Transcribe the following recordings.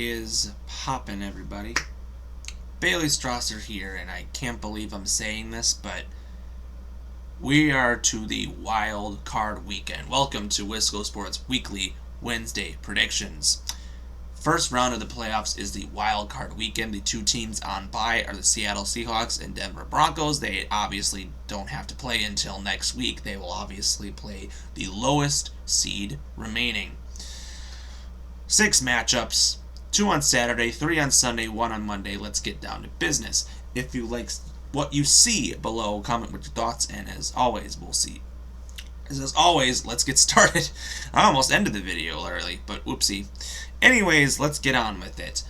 is poppin', everybody? Bailey Strasser here, and I can't believe I'm saying this, but we are to the wild card weekend. Welcome to Wisco Sports Weekly Wednesday Predictions. First round of the playoffs is the wild card weekend. The two teams on bye are the Seattle Seahawks and Denver Broncos. They obviously don't have to play until next week. They will obviously play the lowest seed remaining. 6 matchups, 2 on Saturday, 3 on Sunday, 1 on Monday. Let's get down to business. If you like what you see below, comment with your thoughts, and as always, we'll see. As always, let's get started. I almost ended the video early, but whoopsie. Anyways, let's get on with it.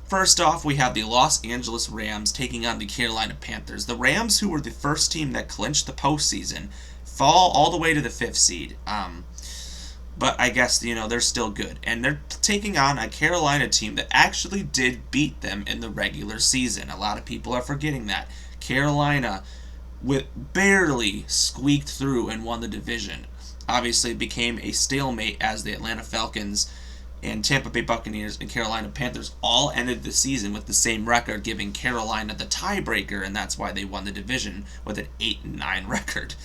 First off, we have the Los Angeles Rams taking on the Carolina Panthers. The Rams, who were the first team that clinched the postseason, fall all the way to the 5th seed. But I guess, they're still good. And they're taking on a Carolina team that actually did beat them in the regular season. A lot of people are forgetting that. Carolina barely squeaked through and won the division. Obviously, it became a stalemate as the Atlanta Falcons and Tampa Bay Buccaneers and Carolina Panthers all ended the season with the same record, giving Carolina the tiebreaker, and that's why they won the division with an 8-9 record.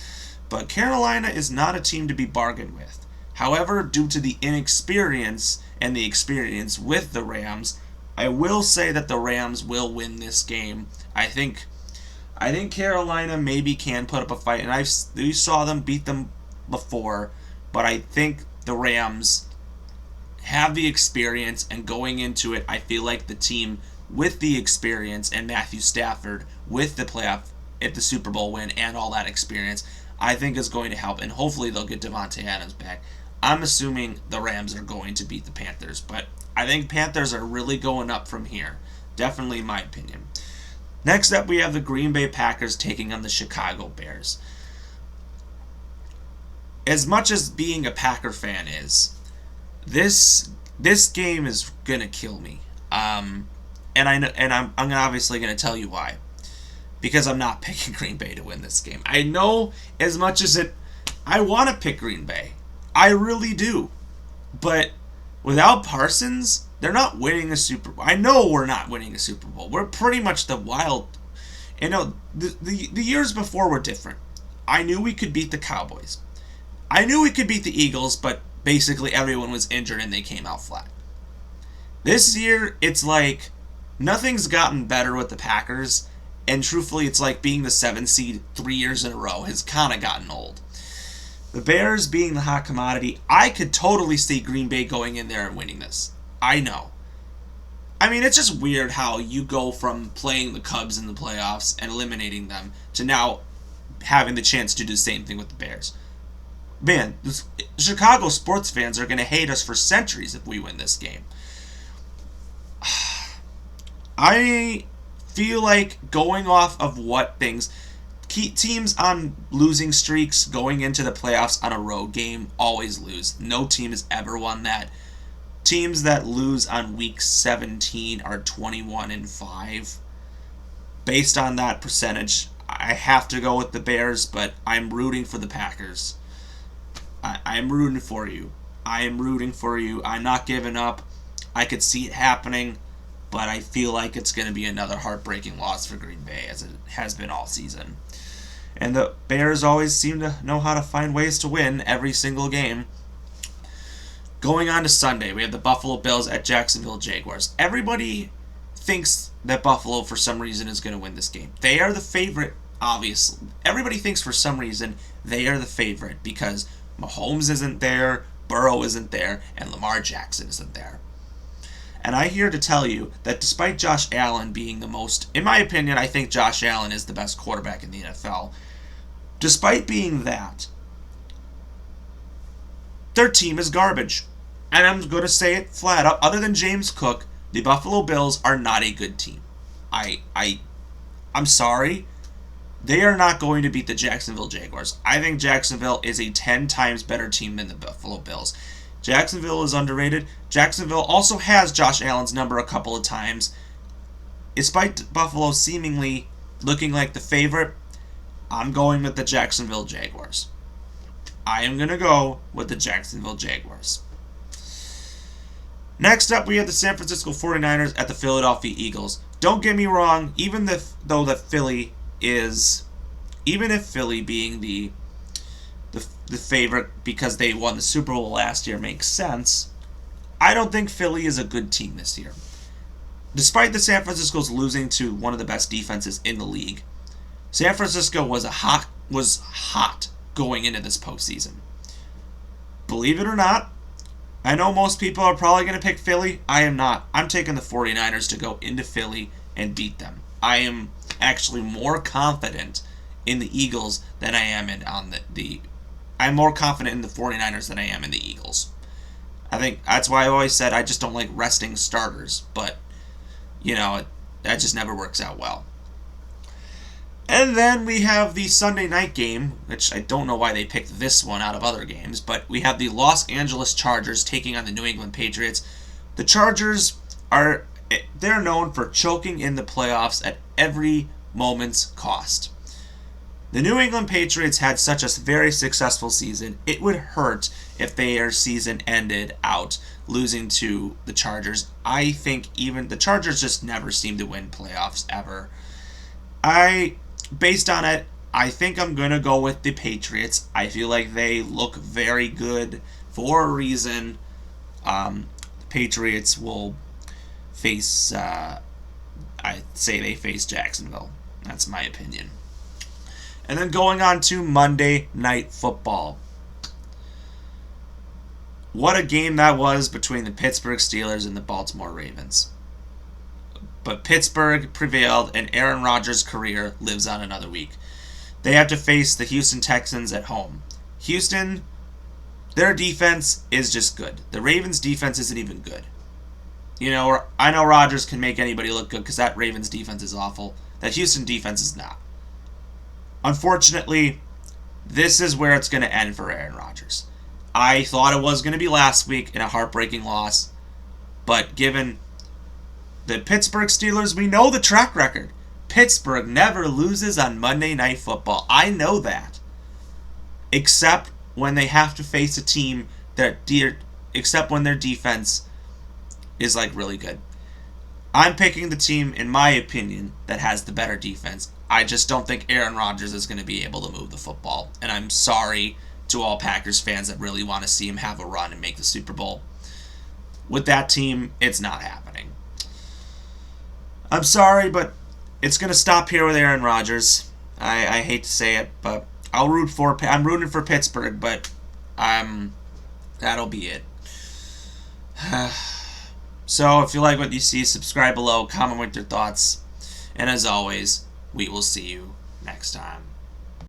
But Carolina is not a team to be bargained with. However, due to the inexperience and the experience with the Rams, I will say that the Rams will win this game. I think Carolina maybe can put up a fight, and we saw them beat them before, but I think the Rams have the experience, and going into it, I feel like the team with the experience and Matthew Stafford with the playoff at the Super Bowl win and all that experience, I think is going to help, and hopefully they'll get Devontae Adams back. I'm assuming the Rams are going to beat the Panthers, but I think Panthers are really going up from here. Definitely my opinion. Next up, we have the Green Bay Packers taking on the Chicago Bears. As much as being a Packer fan is, this game is gonna kill me. And I'm obviously gonna tell you why. Because I'm not picking Green Bay to win this game. I know as much as I want to pick Green Bay. I really do. But without Parsons, they're not winning a Super Bowl. I know we're not winning a Super Bowl. We're pretty much the wild. The years before were different. I knew we could beat the Cowboys. I knew we could beat the Eagles, but basically everyone was injured and they came out flat. This year, it's like nothing's gotten better with the Packers, and truthfully, it's like being the 7th seed 3 years in a row has kind of gotten old. The Bears being the hot commodity, I could totally see Green Bay going in there and winning this. I know. I mean, it's just weird how you go from playing the Cubs in the playoffs and eliminating them to now having the chance to do the same thing with the Bears. Man, Chicago sports fans are going to hate us for centuries if we win this game. I feel like going off of what things... Teams on losing streaks going into the playoffs on a road game always lose. No team has ever won that. Teams that lose on week 17 are 21-5. Based on that percentage, I have to go with the Bears, but I'm rooting for the Packers. I'm rooting for you. I am rooting for you. I'm not giving up. I could see it happening, but I feel like it's going to be another heartbreaking loss for Green Bay, as it has been all season. And the Bears always seem to know how to find ways to win every single game. Going on to Sunday, we have the Buffalo Bills at Jacksonville Jaguars. Everybody thinks that Buffalo, for some reason, is going to win this game. They are the favorite, obviously. Everybody thinks for some reason they are the favorite because Mahomes isn't there, Burrow isn't there, and Lamar Jackson isn't there. And I'm here to tell you that despite Josh Allen being the most, in my opinion, I think Josh Allen is the best quarterback in the NFL. Despite being that, their team is garbage. And I'm going to say it flat up. Other than James Cook, the Buffalo Bills are not a good team. I'm sorry. They are not going to beat the Jacksonville Jaguars. I think Jacksonville is a 10 times better team than the Buffalo Bills. Jacksonville is underrated. Jacksonville also has Josh Allen's number a couple of times. Despite Buffalo seemingly looking like the favorite, I'm going with the Jacksonville Jaguars. I am going to go with the Jacksonville Jaguars. Next up, we have the San Francisco 49ers at the Philadelphia Eagles. Don't get me wrong, even if Philly being the favorite because they won the Super Bowl last year makes sense, I don't think Philly is a good team this year. Despite the San Francisco's losing to one of the best defenses in the league, San Francisco was hot going into this postseason. Believe it or not, I know most people are probably going to pick Philly. I am not. I'm taking the 49ers to go into Philly and beat them. I am actually more confident in the Eagles than I am I'm more confident in the 49ers than I am in the Eagles. I think that's why I always said I just don't like resting starters, but that just never works out well. And then we have the Sunday night game, which I don't know why they picked this one out of other games, but we have the Los Angeles Chargers taking on the New England Patriots. The Chargers they're known for choking in the playoffs at every moment's cost. The New England Patriots had such a very successful season, it would hurt if their season ended out losing to the Chargers. I think even the Chargers just never seem to win playoffs ever. Based on it, I think I'm going to go with the Patriots. I feel like they look very good for a reason. The Patriots will face, I say they face Jacksonville. That's my opinion. And then going on to Monday Night Football. What a game that was between the Pittsburgh Steelers and the Baltimore Ravens. But Pittsburgh prevailed, and Aaron Rodgers' career lives on another week. They have to face the Houston Texans at home. Houston, their defense is just good. The Ravens' defense isn't even good. I know Rodgers can make anybody look good because that Ravens' defense is awful. That Houston defense is not. Unfortunately, this is where it's going to end for Aaron Rodgers. I thought it was going to be last week in a heartbreaking loss, but given the Pittsburgh Steelers, we know the track record. Pittsburgh never loses on Monday Night Football. I know that. Except when they have to face a team except when their defense is really good. I'm picking the team, in my opinion, that has the better defense. I just don't think Aaron Rodgers is going to be able to move the football. And I'm sorry to all Packers fans that really want to see him have a run and make the Super Bowl. With that team, it's not happening. I'm sorry, but it's going to stop here with Aaron Rodgers. I hate to say it, but I'm rooting for Pittsburgh, but that'll be it. So if you like what you see, subscribe below, comment with your thoughts, and as always, we will see you next time.